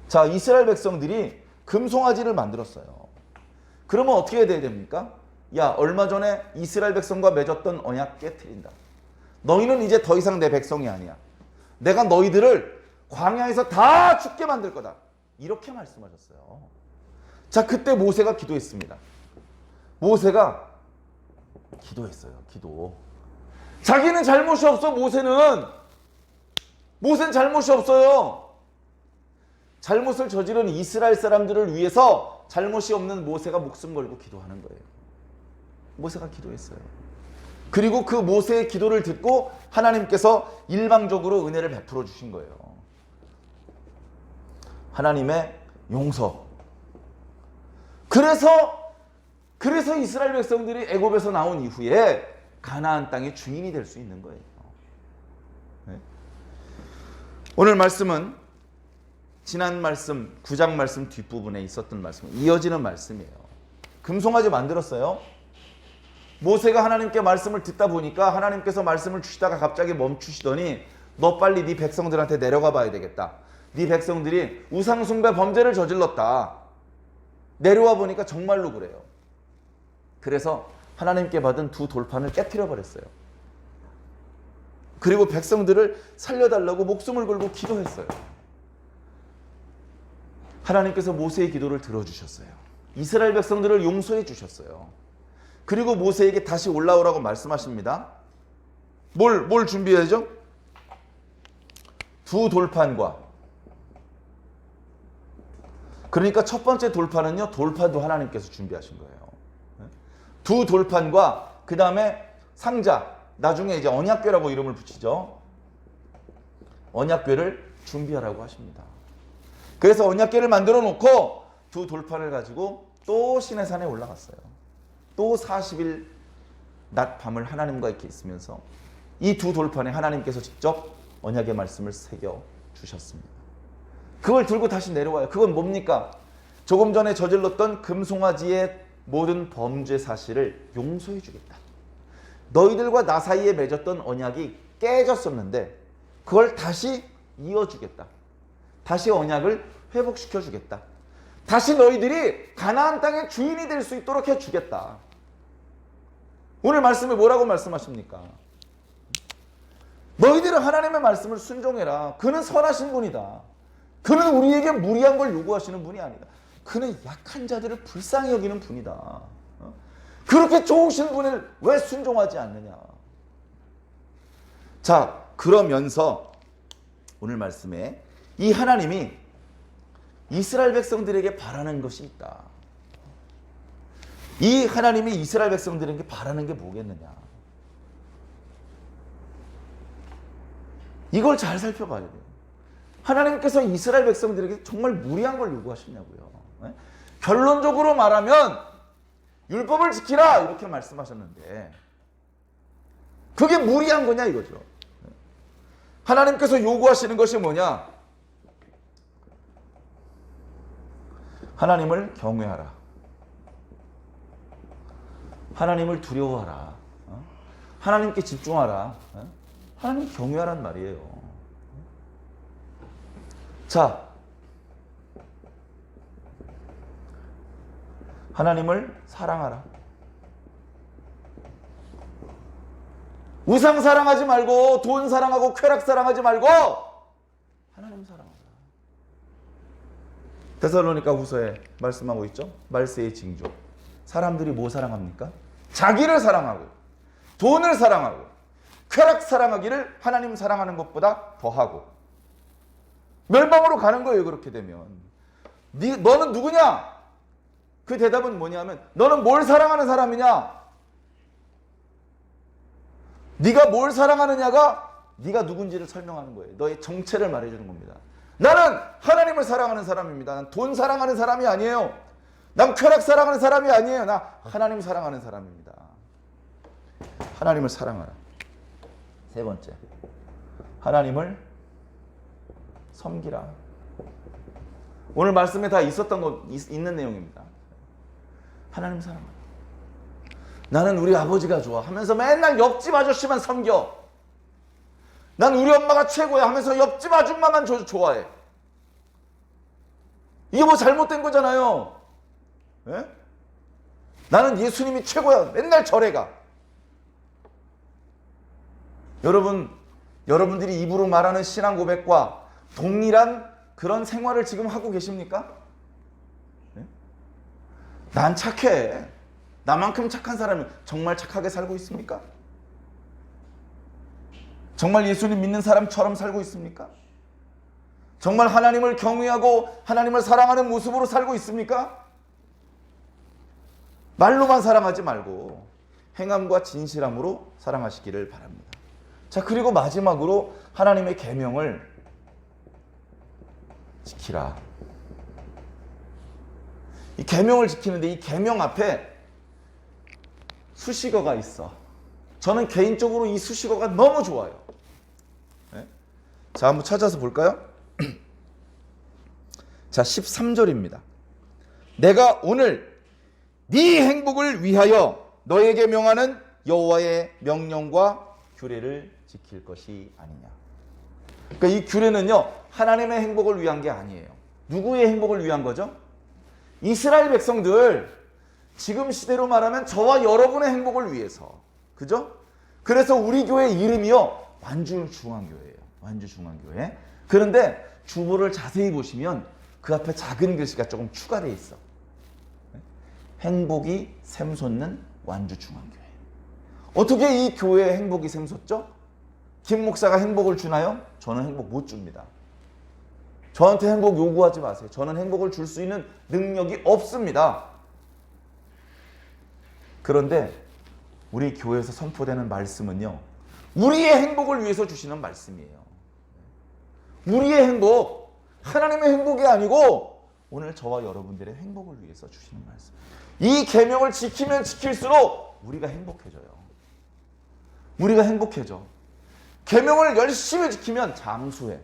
자, 이스라엘 백성들이 금송아지를 만들었어요. 그러면 어떻게 돼야 됩니까? 야, 얼마 전에 이스라엘 백성과 맺었던 언약 깨트린다. 너희는 이제 더 이상 내 백성이 아니야. 내가 너희들을 광야에서 다 죽게 만들 거다. 이렇게 말씀하셨어요. 자, 그때 모세가 기도했습니다. 모세가 기도했어요. 기도. 자기는 잘못이 없어. 모세는 잘못이 없어요. 잘못을 저지른 이스라엘 사람들을 위해서 잘못이 없는 모세가 목숨 걸고 기도하는 거예요. 모세가 기도했어요. 그리고 그 모세의 기도를 듣고 하나님께서 일방적으로 은혜를 베풀어 주신 거예요. 하나님의 용서. 그래서 이스라엘 백성들이 애굽에서 나온 이후에 가나안 땅의 주인이 될 수 있는 거예요. 네? 오늘 말씀은 지난 말씀 9장 말씀 뒷부분에 있었던 말씀 이어지는 말씀이에요. 금송아지 만들었어요. 모세가 하나님께 말씀을 듣다 보니까 하나님께서 말씀을 주시다가 갑자기 멈추시더니 너 빨리 네 백성들한테 내려가 봐야 되겠다. 네 백성들이 우상숭배 범죄를 저질렀다. 내려와 보니까 정말로 그래요. 그래서 하나님께 받은 두 돌판을 깨트려 버렸어요. 그리고 백성들을 살려달라고 목숨을 걸고 기도했어요. 하나님께서 모세의 기도를 들어주셨어요. 이스라엘 백성들을 용서해 주셨어요. 그리고 모세에게 다시 올라오라고 말씀하십니다. 뭘 준비해야죠? 두 돌판과. 그러니까 첫 번째 돌판은요, 돌판도 하나님께서 준비하신 거예요. 두 돌판과 그 다음에 상자, 나중에 이제 언약궤라고 이름을 붙이죠. 언약궤를 준비하라고 하십니다. 그래서 언약궤를 만들어 놓고 두 돌판을 가지고 또 시내산에 올라갔어요. 또 40일 낮 밤을 하나님과 이렇게 있으면서 이 두 돌판에 하나님께서 직접 언약의 말씀을 새겨 주셨습니다. 그걸 들고 다시 내려와요. 그건 뭡니까? 조금 전에 저질렀던 금송아지의 모든 범죄 사실을 용서해 주겠다. 너희들과 나 사이에 맺었던 언약이 깨졌었는데 그걸 다시 이어주겠다. 다시 언약을 회복시켜 주겠다. 다시 너희들이 가나안 땅의 주인이 될 수 있도록 해주겠다. 오늘 말씀에 뭐라고 말씀하십니까? 너희들은 하나님의 말씀을 순종해라. 그는 선하신 분이다. 그는 우리에게 무리한 걸 요구하시는 분이 아니다. 그는 약한 자들을 불쌍히 여기는 분이다. 그렇게 좋으신 분을 왜 순종하지 않느냐. 자, 그러면서 오늘 말씀에 이 하나님이 이스라엘 백성들에게 바라는 것이 있다. 이 하나님이 이스라엘 백성들에게 바라는 게 뭐겠느냐. 이걸 잘 살펴봐야 돼요. 하나님께서 이스라엘 백성들에게 정말 무리한 걸 요구하시냐고요. 결론적으로 말하면 율법을 지키라 이렇게 말씀하셨는데 그게 무리한 거냐 이거죠. 하나님께서 요구하시는 것이 뭐냐? 하나님을 경외하라. 하나님을 두려워하라. 하나님께 집중하라. 하나님 경외하란 말이에요. 자, 하나님을 사랑하라. 우상 사랑하지 말고 돈 사랑하고 쾌락 사랑하지 말고 하나님 사랑하라. 데살로니가 후서에 말씀하고 있죠. 말세의 징조. 사람들이 뭐 사랑합니까? 자기를 사랑하고 돈을 사랑하고 쾌락 사랑하기를 하나님 사랑하는 것보다 더하고 멸망으로 가는 거예요. 그렇게 되면 너는 누구냐? 그 대답은 뭐냐면 너는 뭘 사랑하는 사람이냐? 네가 뭘 사랑하느냐가 네가 누군지를 설명하는 거예요. 너의 정체를 말해주는 겁니다. 나는 하나님을 사랑하는 사람입니다. 난 돈 사랑하는 사람이 아니에요. 난 쾌락 사랑하는 사람이 아니에요. 나 하나님 사랑하는 사람입니다. 하나님을 사랑하라. 세 번째, 하나님을 섬기라. 오늘 말씀에 다 있었던 거 있는 내용입니다. 하나님 사랑하라. 나는 우리 아버지가 좋아 하면서 맨날 옆집 아저씨만 섬겨. 난 우리 엄마가 최고야 하면서 옆집 아줌마만 좋아해. 이게 뭐 잘못된 거잖아요. 예? 나는 예수님이 최고야. 맨날 절에 가. 여러분들이 입으로 말하는 신앙 고백과 동일한 그런 생활을 지금 하고 계십니까? 예? 난 착해. 나만큼 착한 사람이 정말 착하게 살고 있습니까? 정말 예수님 믿는 사람처럼 살고 있습니까? 정말 하나님을 경외하고 하나님을 사랑하는 모습으로 살고 있습니까? 말로만 사랑하지 말고 행함과 진실함으로 사랑하시기를 바랍니다. 자, 그리고 마지막으로 하나님의 계명을 지키라. 이 계명을 지키는데 이 계명 앞에 수식어가 있어. 저는 개인적으로 이 수식어가 너무 좋아요. 네? 자, 한번 찾아서 볼까요? 자, 13절입니다. 내가 오늘 네 행복을 위하여 너에게 명하는 여호와의 명령과 규례를 지킬 것이 아니냐. 그러니까 이 규례는요, 하나님의 행복을 위한 게 아니에요. 누구의 행복을 위한 거죠? 이스라엘 백성들, 지금 시대로 말하면 저와 여러분의 행복을 위해서. 그죠? 그래서 우리 교회 이름이요, 완주중앙교회예요. 완주중앙교회. 그런데 주보를 자세히 보시면 그 앞에 작은 글씨가 조금 추가되어 있어. 행복이 샘솟는 완주중앙교회. 어떻게 이 교회에 행복이 샘솟죠? 김 목사가 행복을 주나요? 저는 행복 못 줍니다. 저한테 행복 요구하지 마세요. 저는 행복을 줄 수 있는 능력이 없습니다. 그런데 우리 교회에서 선포되는 말씀은요, 우리의 행복을 위해서 주시는 말씀이에요. 우리의 행복, 하나님의 행복이 아니고 오늘 저와 여러분들의 행복을 위해서 주시는 말씀. 이 계명을 지키면 지킬수록 우리가 행복해져요. 우리가 행복해져. 계명을 열심히 지키면 장수해.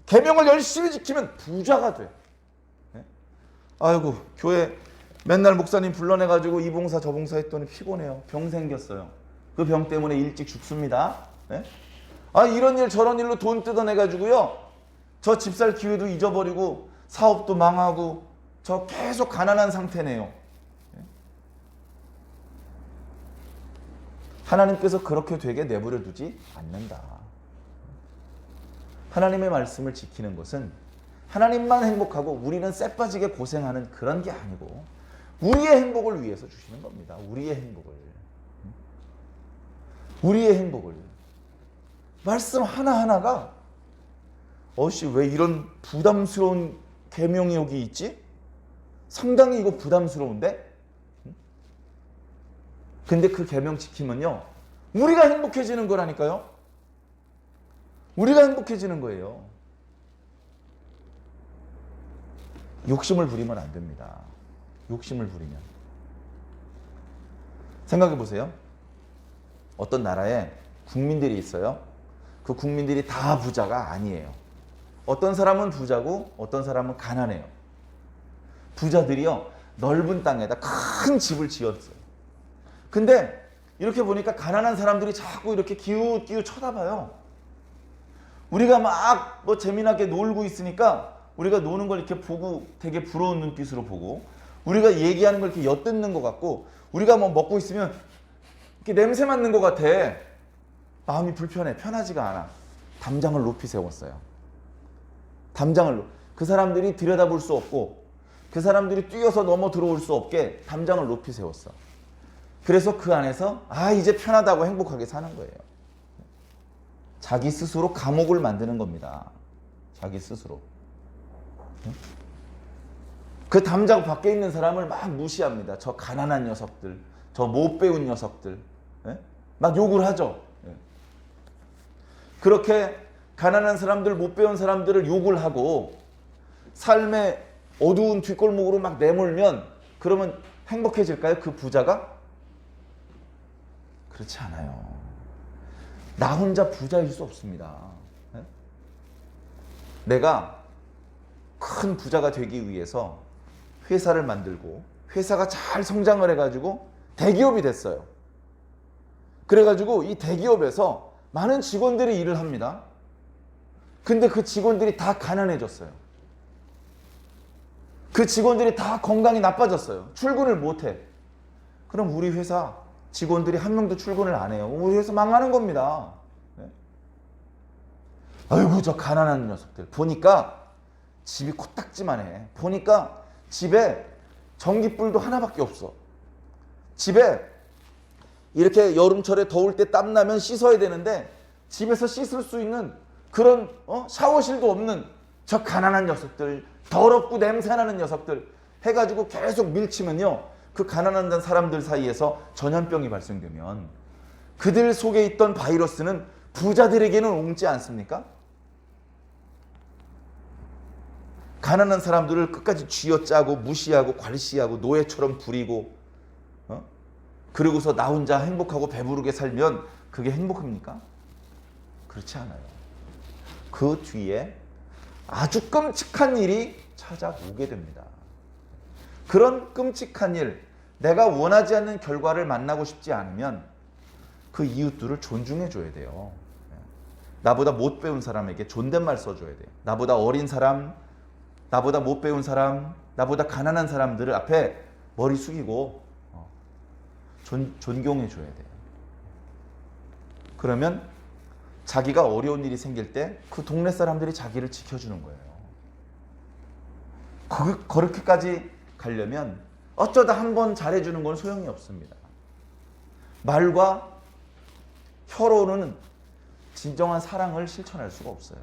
계명을 열심히 지키면 부자가 돼. 아이고, 교회 맨날 목사님 불러내가지고 이 봉사 저 봉사 했더니 피곤해요. 병 생겼어요. 그 병 때문에 일찍 죽습니다. 네? 아, 이런 일 저런 일로 돈 뜯어내가지고요, 저 집 살 기회도 잊어버리고 사업도 망하고 저 계속 가난한 상태네요. 하나님께서 그렇게 되게 내버려 두지 않는다. 하나님의 말씀을 지키는 것은 하나님만 행복하고 우리는 쎄빠지게 고생하는 그런 게 아니고 우리의 행복을 위해서 주시는 겁니다. 우리의 행복을. 우리의 행복을. 말씀 하나하나가 어씨 왜 이런 부담스러운 계명이 여기 있지? 상당히 이거 부담스러운데? 근데 그 계명 지키면요, 우리가 행복해지는 거라니까요. 우리가 행복해지는 거예요. 욕심을 부리면 안 됩니다. 욕심을 부리면. 생각해 보세요. 어떤 나라에 국민들이 있어요. 그 국민들이 다 부자가 아니에요. 어떤 사람은 부자고 어떤 사람은 가난해요. 부자들이요, 넓은 땅에다 큰 집을 지었어요. 근데 이렇게 보니까 가난한 사람들이 자꾸 이렇게 기웃기웃 쳐다봐요. 우리가 막 뭐 재미나게 놀고 있으니까 우리가 노는 걸 이렇게 보고 되게 부러운 눈빛으로 보고, 우리가 얘기하는 걸 이렇게 엿듣는 것 같고, 우리가 뭐 먹고 있으면 이렇게 냄새 맡는 것 같아. 마음이 불편해. 편하지가 않아. 담장을 높이 세웠어요. 담장을. 그 사람들이 들여다볼 수 없고 그 사람들이 뛰어서 넘어 들어올 수 없게 담장을 높이 세웠어. 그래서 그 안에서 이제 편하다고 행복하게 사는 거예요. 자기 스스로 감옥을 만드는 겁니다. 자기 스스로. 그 담장 밖에 있는 사람을 막 무시합니다. 저 가난한 녀석들, 저 못 배운 녀석들, 막 욕을 하죠. 그렇게 가난한 사람들, 못 배운 사람들을 욕을 하고 삶의 어두운 뒷골목으로 막 내몰면 그러면 행복해질까요? 그 부자가? 그렇지 않아요. 나 혼자 부자일 수 없습니다. 내가 큰 부자가 되기 위해서 회사를 만들고 회사가 잘 성장을 해가지고 대기업이 됐어요. 그래가지고 이 대기업에서 많은 직원들이 일을 합니다. 근데 그 직원들이 다 가난해졌어요. 그 직원들이 다 건강이 나빠졌어요. 출근을 못해. 그럼 우리 회사 직원들이 한 명도 출근을 안 해요. 우리 회사 망하는 겁니다. 아이고 저 가난한 녀석들. 보니까 집이 코딱지만 해. 보니까 집에 전기불도 하나밖에 없어. 집에 이렇게 여름철에 더울 때 땀나면 씻어야 되는데 집에서 씻을 수 있는 그런 샤워실도 없는 저 가난한 녀석들, 더럽고 냄새나는 녀석들 해가지고 계속 밀치면요, 그 가난한 사람들 사이에서 전염병이 발생되면 그들 속에 있던 바이러스는 부자들에게는 옮지 않습니까? 가난한 사람들을 끝까지 쥐어짜고 무시하고 괄시하고 노예처럼 부리고 그러고서 나 혼자 행복하고 배부르게 살면 그게 행복합니까? 그렇지 않아요. 그 뒤에 아주 끔찍한 일이 찾아오게 됩니다. 그런 끔찍한 일, 내가 원하지 않는 결과를 만나고 싶지 않으면 그 이웃들을 존중해 줘야 돼요. 나보다 못 배운 사람에게 존댓말 써줘야 돼요. 나보다 어린 사람, 나보다 못 배운 사람, 나보다 가난한 사람들을 앞에 머리 숙이고 존경해 줘야 돼요. 그러면 자기가 어려운 일이 생길 때 그 동네 사람들이 자기를 지켜주는 거예요. 그렇게까지 가려면 어쩌다 한 번 잘해주는 건 소용이 없습니다. 말과 혀로는 진정한 사랑을 실천할 수가 없어요.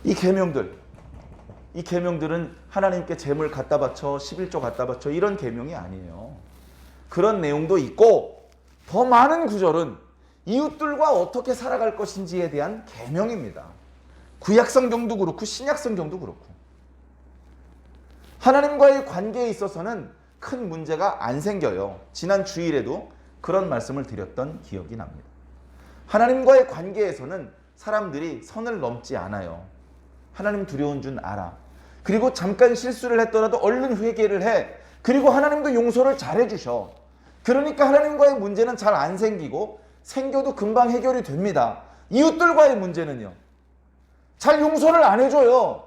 이 계명들은 하나님께 재물 갖다 바쳐 11조 갖다 바쳐 이런 계명이 아니에요. 그런 내용도 있고 더 많은 구절은 이웃들과 어떻게 살아갈 것인지에 대한 계명입니다. 구약 성경도 그렇고 신약 성경도 그렇고 하나님과의 관계에 있어서는 큰 문제가 안 생겨요. 지난 주일에도 그런 말씀을 드렸던 기억이 납니다. 하나님과의 관계에서는 사람들이 선을 넘지 않아요. 하나님 두려운 줄 알아. 그리고 잠깐 실수를 했더라도 얼른 회개를 해. 그리고 하나님도 용서를 잘 해주셔. 그러니까 하나님과의 문제는 잘 안 생기고 생겨도 금방 해결이 됩니다. 이웃들과의 문제는요, 잘 용서를 안 해줘요.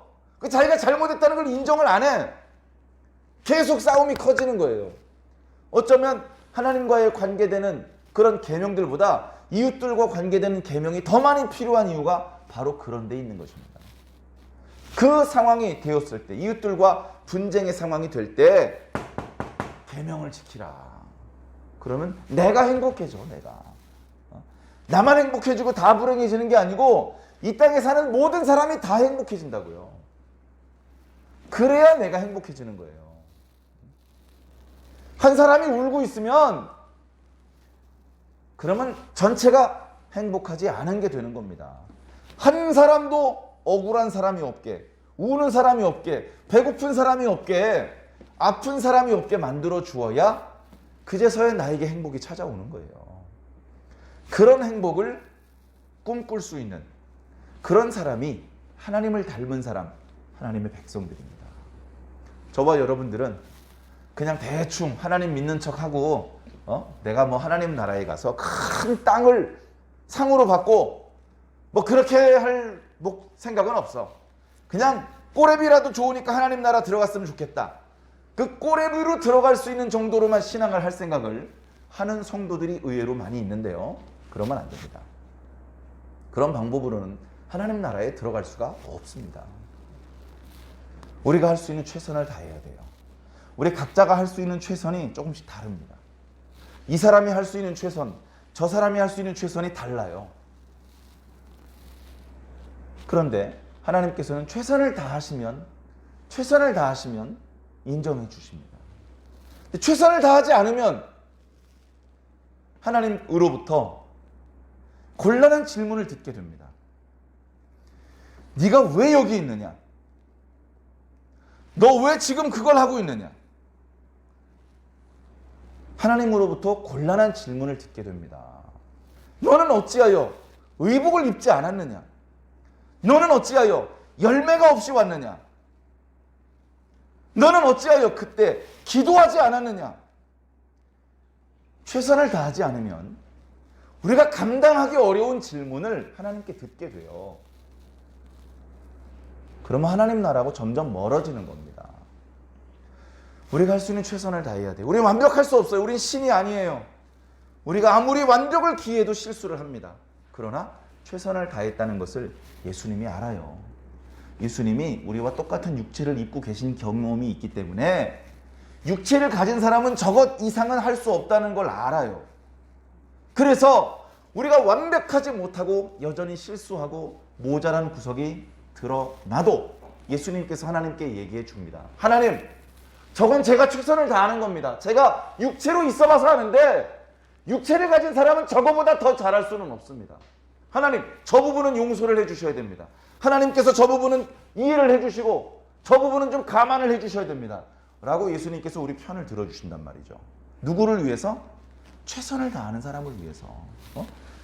자기가 잘못했다는 걸 인정을 안 해. 계속 싸움이 커지는 거예요. 어쩌면 하나님과의 관계되는 그런 계명들보다 이웃들과 관계되는 계명이 더 많이 필요한 이유가 바로 그런 데 있는 것입니다. 그 상황이 되었을 때, 이웃들과 분쟁의 상황이 될 때 계명을 지키라. 그러면 내가 행복해져. 내가 나만 행복해지고 다 불행해지는 게 아니고 이 땅에 사는 모든 사람이 다 행복해진다고요. 그래야 내가 행복해지는 거예요. 한 사람이 울고 있으면 그러면 전체가 행복하지 않은 게 되는 겁니다. 한 사람도 억울한 사람이 없게, 우는 사람이 없게, 배고픈 사람이 없게, 아픈 사람이 없게 만들어 주어야 그제서야 나에게 행복이 찾아오는 거예요. 그런 행복을 꿈꿀 수 있는 그런 사람이 하나님을 닮은 사람, 하나님의 백성들입니다. 저와 여러분들은 그냥 대충 하나님 믿는 척하고 내가 뭐 하나님 나라에 가서 큰 땅을 상으로 받고 뭐 그렇게 할 생각은 없어. 그냥 꼬레비라도 좋으니까 하나님 나라 들어갔으면 좋겠다. 그 꼬레비로 들어갈 수 있는 정도로만 신앙을 할 생각을 하는 성도들이 의외로 많이 있는데요. 그러면 안 됩니다. 그런 방법으로는 하나님 나라에 들어갈 수가 없습니다. 우리가 할 수 있는 최선을 다해야 돼요. 우리 각자가 할 수 있는 최선이 조금씩 다릅니다. 이 사람이 할 수 있는 최선, 저 사람이 할 수 있는 최선이 달라요. 그런데 하나님께서는 최선을 다하시면 인정해 주십니다. 최선을 다하지 않으면 하나님으로부터 곤란한 질문을 듣게 됩니다. 네가 왜 여기 있느냐? 너 왜 지금 그걸 하고 있느냐? 하나님으로부터 곤란한 질문을 듣게 됩니다. 너는 어찌하여 의복을 입지 않았느냐? 너는 어찌하여 열매가 없이 왔느냐? 너는 어찌하여 그때 기도하지 않았느냐? 최선을 다하지 않으면 우리가 감당하기 어려운 질문을 하나님께 듣게 돼요. 그러면 하나님 나라하고 점점 멀어지는 겁니다. 우리가 할 수 있는 최선을 다해야 돼요. 우리는 완벽할 수 없어요. 우린 신이 아니에요. 우리가 아무리 완벽을 기해도 실수를 합니다. 그러나 최선을 다했다는 것을 예수님이 알아요. 예수님이 우리와 똑같은 육체를 입고 계신 경험이 있기 때문에 육체를 가진 사람은 저것 이상은 할 수 없다는 걸 알아요. 그래서 우리가 완벽하지 못하고 여전히 실수하고 모자란 구석이 드러나도 예수님께서 하나님께 얘기해 줍니다. 하나님, 저건 제가 최선을 다하는 겁니다. 제가 육체로 있어봐서 하는데 육체를 가진 사람은 저거보다 더 잘할 수는 없습니다. 하나님, 저 부분은 용서를 해주셔야 됩니다. 하나님께서 저 부분은 이해를 해주시고 저 부분은 좀 감안을 해주셔야 됩니다. 라고 예수님께서 우리 편을 들어주신단 말이죠. 누구를 위해서? 최선을 다하는 사람을 위해서.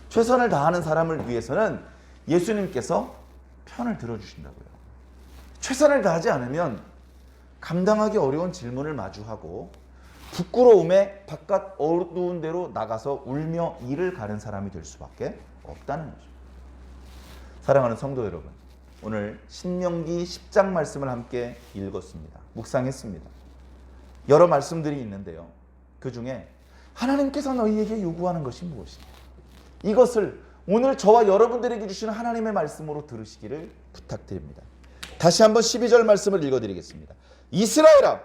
최선을 다하는 사람을 위해서는 예수님께서 편을 들어주신다고요. 최선을 다하지 않으면 감당하기 어려운 질문을 마주하고 부끄러움에 바깥 어두운 데로 나가서 울며 이를 가는 사람이 될 수밖에 없다는 거죠. 사랑하는 성도 여러분, 오늘 신명기 10장 말씀을 함께 읽었습니다. 묵상했습니다. 여러 말씀들이 있는데요. 그 중에 하나님께서 너희에게 요구하는 것이 무엇이냐? 이것을 오늘 저와 여러분들에게 주시는 하나님의 말씀으로 들으시기를 부탁드립니다. 다시 한번 12절 말씀을 읽어드리겠습니다. 이스라엘아,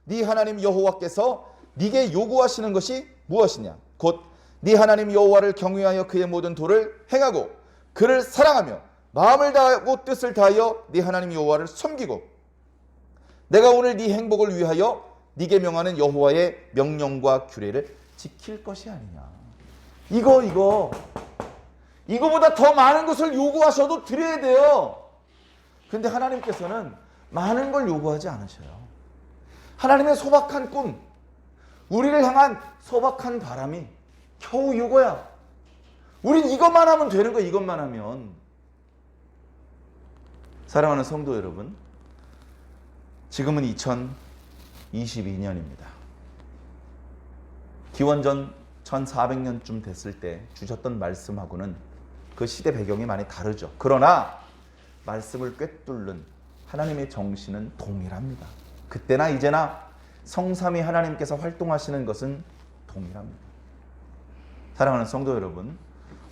네 하나님 여호와께서 네게 요구하시는 것이 무엇이냐? 곧 네 하나님 여호와를 경외하여 그의 모든 도를 행하고 그를 사랑하며 마음을 다하고 뜻을 다하여 네 하나님 여호와를 섬기고 내가 오늘 네 행복을 위하여 네게 명하는 여호와의 명령과 규례를 지킬 것이 아니냐. 이거보다 더 많은 것을 요구하셔도 드려야 돼요. 근데 하나님께서는 많은 걸 요구하지 않으셔요. 하나님의 소박한 꿈, 우리를 향한 소박한 바람이 겨우 이거야. 우린 이것만 하면 되는 거야. 이것만 하면. 사랑하는 성도 여러분, 지금은 2022년입니다. 기원전 1400년쯤 됐을 때 주셨던 말씀하고는 그 시대 배경이 많이 다르죠. 그러나 말씀을 꿰뚫는 하나님의 정신은 동일합니다. 그때나 이제나 성삼위 하나님께서 활동하시는 것은 동일합니다. 사랑하는 성도 여러분,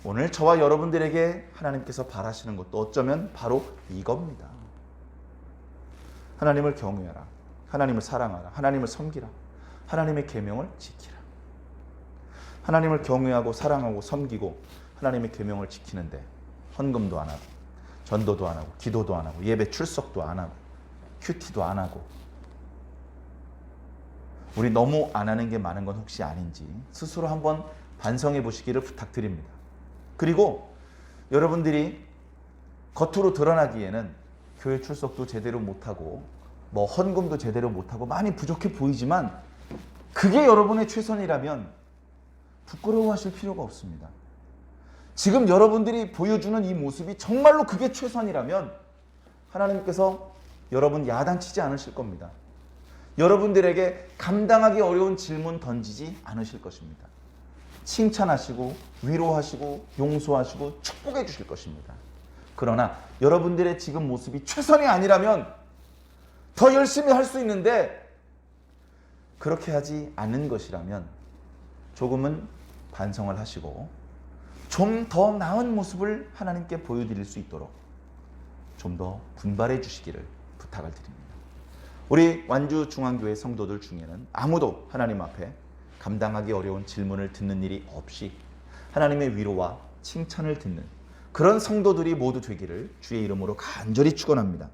오늘 저와 여러분들에게 하나님께서 바라시는 것도 어쩌면 바로 이겁니다. 하나님을 경외하라. 하나님을 사랑하라. 하나님을 섬기라. 하나님의 계명을 지키라. 하나님을 경외하고 사랑하고 섬기고 하나님의 계명을 지키는데 헌금도 안 하고 전도도 안 하고 기도도 안 하고 예배 출석도 안 하고 큐티도 안 하고 우리 너무 안 하는 게 많은 건 혹시 아닌지 스스로 한번 반성해 보시기를 부탁드립니다. 그리고 여러분들이 겉으로 드러나기에는 교회 출석도 제대로 못하고 뭐 헌금도 제대로 못하고 많이 부족해 보이지만 그게 여러분의 최선이라면 부끄러워하실 필요가 없습니다. 지금 여러분들이 보여주는 이 모습이 정말로 그게 최선이라면 하나님께서 여러분 야단치지 않으실 겁니다. 여러분들에게 감당하기 어려운 질문 던지지 않으실 것입니다. 칭찬하시고 위로하시고 용서하시고 축복해 주실 것입니다. 그러나 여러분들의 지금 모습이 최선이 아니라면 더 열심히 할 수 있는데 그렇게 하지 않는 것이라면 조금은 반성을 하시고 좀 더 나은 모습을 하나님께 보여드릴 수 있도록 좀 더 분발해 주시기를 부탁을 드립니다. 우리 완주중앙교회 성도들 중에는 아무도 하나님 앞에 감당하기 어려운 질문을 듣는 일이 없이 하나님의 위로와 칭찬을 듣는 그런 성도들이 모두 되기를 주의 이름으로 간절히 축원합니다.